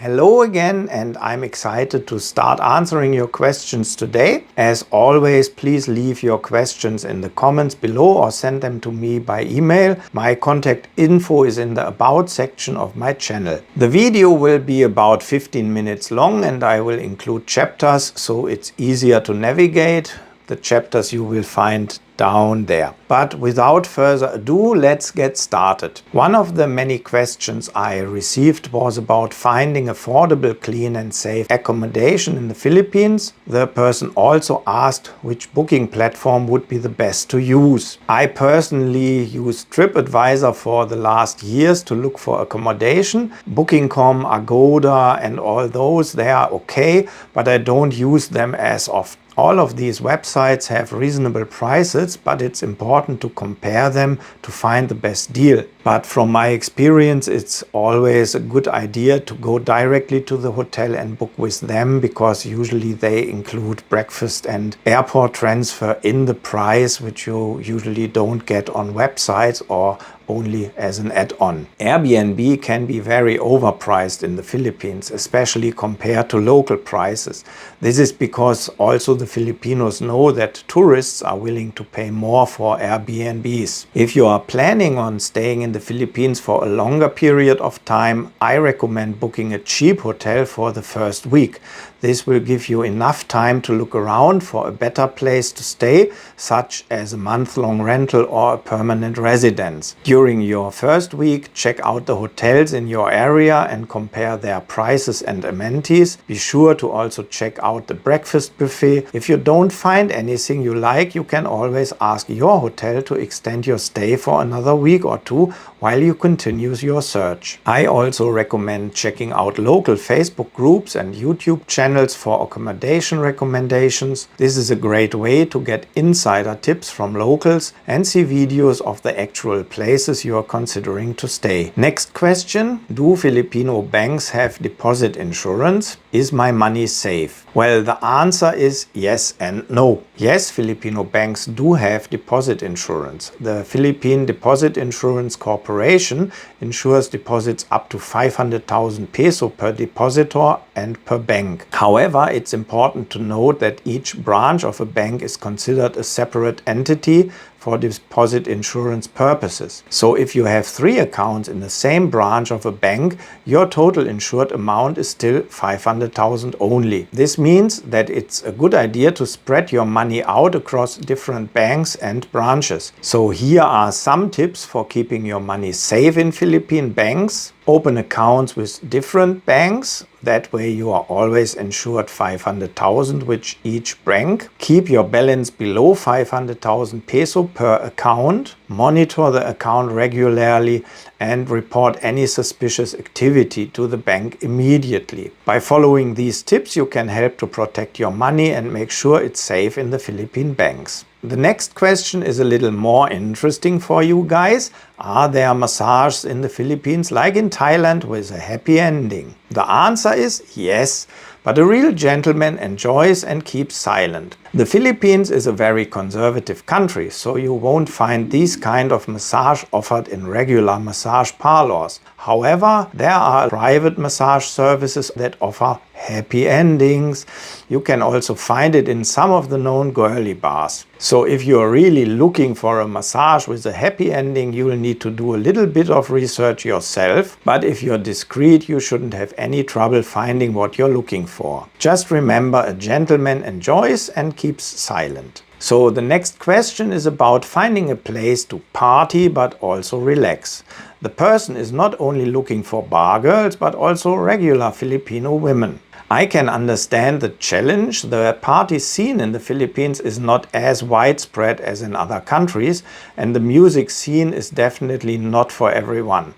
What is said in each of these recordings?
Hello again, and I'm excited to start answering your questions today. As always, please leave your questions in the comments below or send them to me by email. My contact info is in the About section of my channel. The video will be about 15 minutes long and I will include chapters so it's easier to navigate. The chapters you will find down there. But without further ado, let's get started. One of the many questions I received was about finding affordable, clean and safe accommodation in the Philippines. The person also asked which booking platform would be the best to use. I personally use TripAdvisor for the last years to look for accommodation. Booking.com, Agoda and all those, they are okay, but I don't use them as often. All of these websites have reasonable prices, but it's important to compare them to find the best deal. But from my experience, it's always a good idea to go directly to the hotel and book with them, because usually they include breakfast and airport transfer in the price, which you usually don't get on websites or only as an add-on. Airbnb can be very overpriced in the Philippines, especially compared to local prices. This is because also the Filipinos know that tourists are willing to pay more for Airbnbs. If you are planning on staying in the Philippines for a longer period of time, I recommend booking a cheap hotel for the first week. This will give you enough time to look around for a better place to stay, such as a month-long rental or a permanent residence. During your first week, check out the hotels in your area and compare their prices and amenities. Be sure to also check out the breakfast buffet. If you don't find anything you like, you can always ask your hotel to extend your stay for another week or two while you continue your search. I also recommend checking out local Facebook groups and YouTube channels for accommodation recommendations. This is a great way to get insider tips from locals and see videos of the actual places you are considering to stay. Next question: do Filipino banks have deposit insurance? Is my money safe? Well, the answer is yes and no. Yes, Filipino banks do have deposit insurance. The Philippine Deposit Insurance Corporation insures deposits up to 500,000 peso per depositor and per bank. However, it's important to note that each branch of a bank is considered a separate entity for deposit insurance purposes. So if you have 3 accounts in the same branch of a bank, your total insured amount is still 500,000 only. This means that it's a good idea to spread your money out across different banks and branches. So here are some tips for keeping your money safe in Philippine banks. Open accounts with different banks. That way you are always insured 500,000 with each bank. Keep your balance below 500,000 peso per account. Monitor the account regularly and report any suspicious activity to the bank immediately. By following these tips, you can help to protect your money and make sure it's safe in the Philippine banks. The next question is a little more interesting for you guys. Are there massages in the Philippines like in Thailand with a happy ending? The answer is yes, but a real gentleman enjoys and keeps silent. The Philippines is a very conservative country, so you won't find these kind of massage offered in regular massage parlors. However, there are private massage services that offer happy endings. You can also find it in some of the known girly bars. So if you're really looking for a massage with a happy ending, you will need to do a little bit of research yourself. But if you're discreet, you shouldn't have any trouble finding what you're looking for. Just remember, a gentleman enjoys and keeps silent. So the next question is about finding a place to party but also relax. The person is not only looking for bar girls but also regular Filipino women. I can understand the challenge. The party scene in the Philippines is not as widespread as in other countries, and the music scene is definitely not for everyone.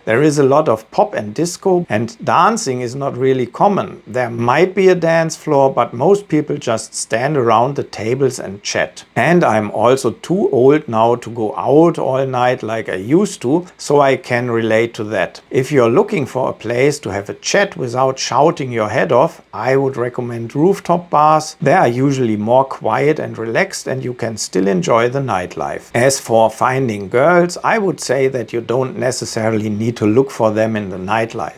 There is a lot of pop and disco, and dancing is not really common. There might be a dance floor, but most people just stand around the tables and chat. And I'm also too old now to go out all night like I used to, so I can relate to that. If you're looking for a place to have a chat without shouting your head off, I would recommend rooftop bars. They are usually more quiet and relaxed, and you can still enjoy the nightlife. As for finding girls, I would say that you don't necessarily need to look for them in the nightlife.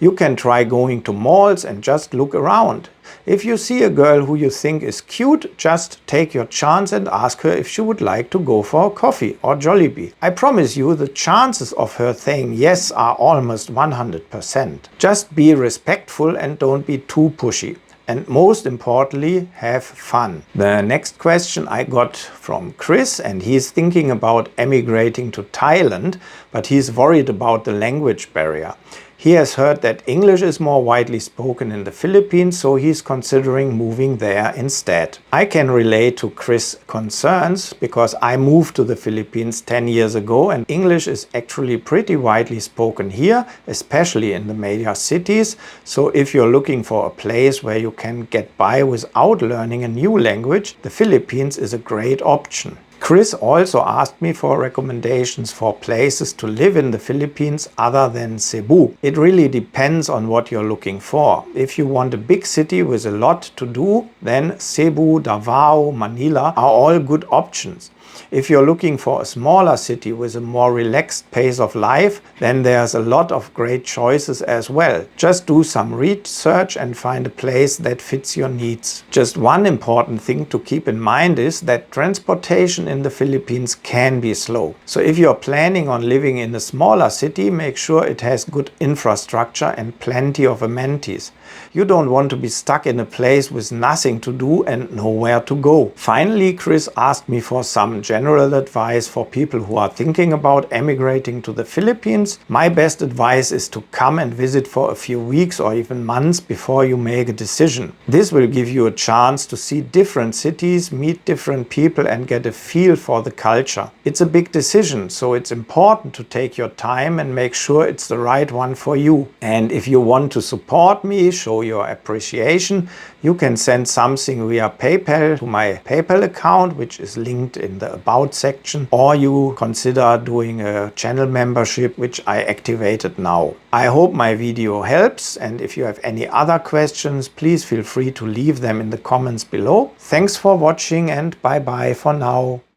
You can try going to malls and just look around. If you see a girl who you think is cute, just take your chance and ask her if she would like to go for a coffee or Jollibee. I promise you the chances of her saying yes are almost 100%. Just be respectful and don't be too pushy. And most importantly, have fun. The next question I got from Chris, and he's thinking about emigrating to Thailand, but he's worried about the language barrier. He has heard that English is more widely spoken in the Philippines, so he's considering moving there instead. I can relate to Chris' concerns because I moved to the Philippines 10 years ago and English is actually pretty widely spoken here, especially in the major cities. So if you're looking for a place where you can get by without learning a new language, the Philippines is a great option. Chris also asked me for recommendations for places to live in the Philippines other than Cebu. It really depends on what you're looking for. If you want a big city with a lot to do, then Cebu, Davao, Manila are all good options. If you're looking for a smaller city with a more relaxed pace of life, then there's a lot of great choices as well. Just do some research and find a place that fits your needs. Just one important thing to keep in mind is that transportation in the Philippines can be slow. So if you're planning on living in a smaller city, make sure it has good infrastructure and plenty of amenities. You don't want to be stuck in a place with nothing to do and nowhere to go. Finally, Chris asked me for some general advice for people who are thinking about emigrating to the Philippines. My best advice is to come and visit for a few weeks or even months before you make a decision. This will give you a chance to see different cities, meet different people and get a feel for the culture. It's a big decision, so it's important to take your time and make sure it's the right one for you. And if you want to support me, show your appreciation, you can send something via PayPal to my PayPal account, which is linked in the About section, or you consider doing a channel membership, which I activated now. I hope my video helps, and if you have any other questions, please feel free to leave them in the comments below. Thanks for watching and bye bye for now.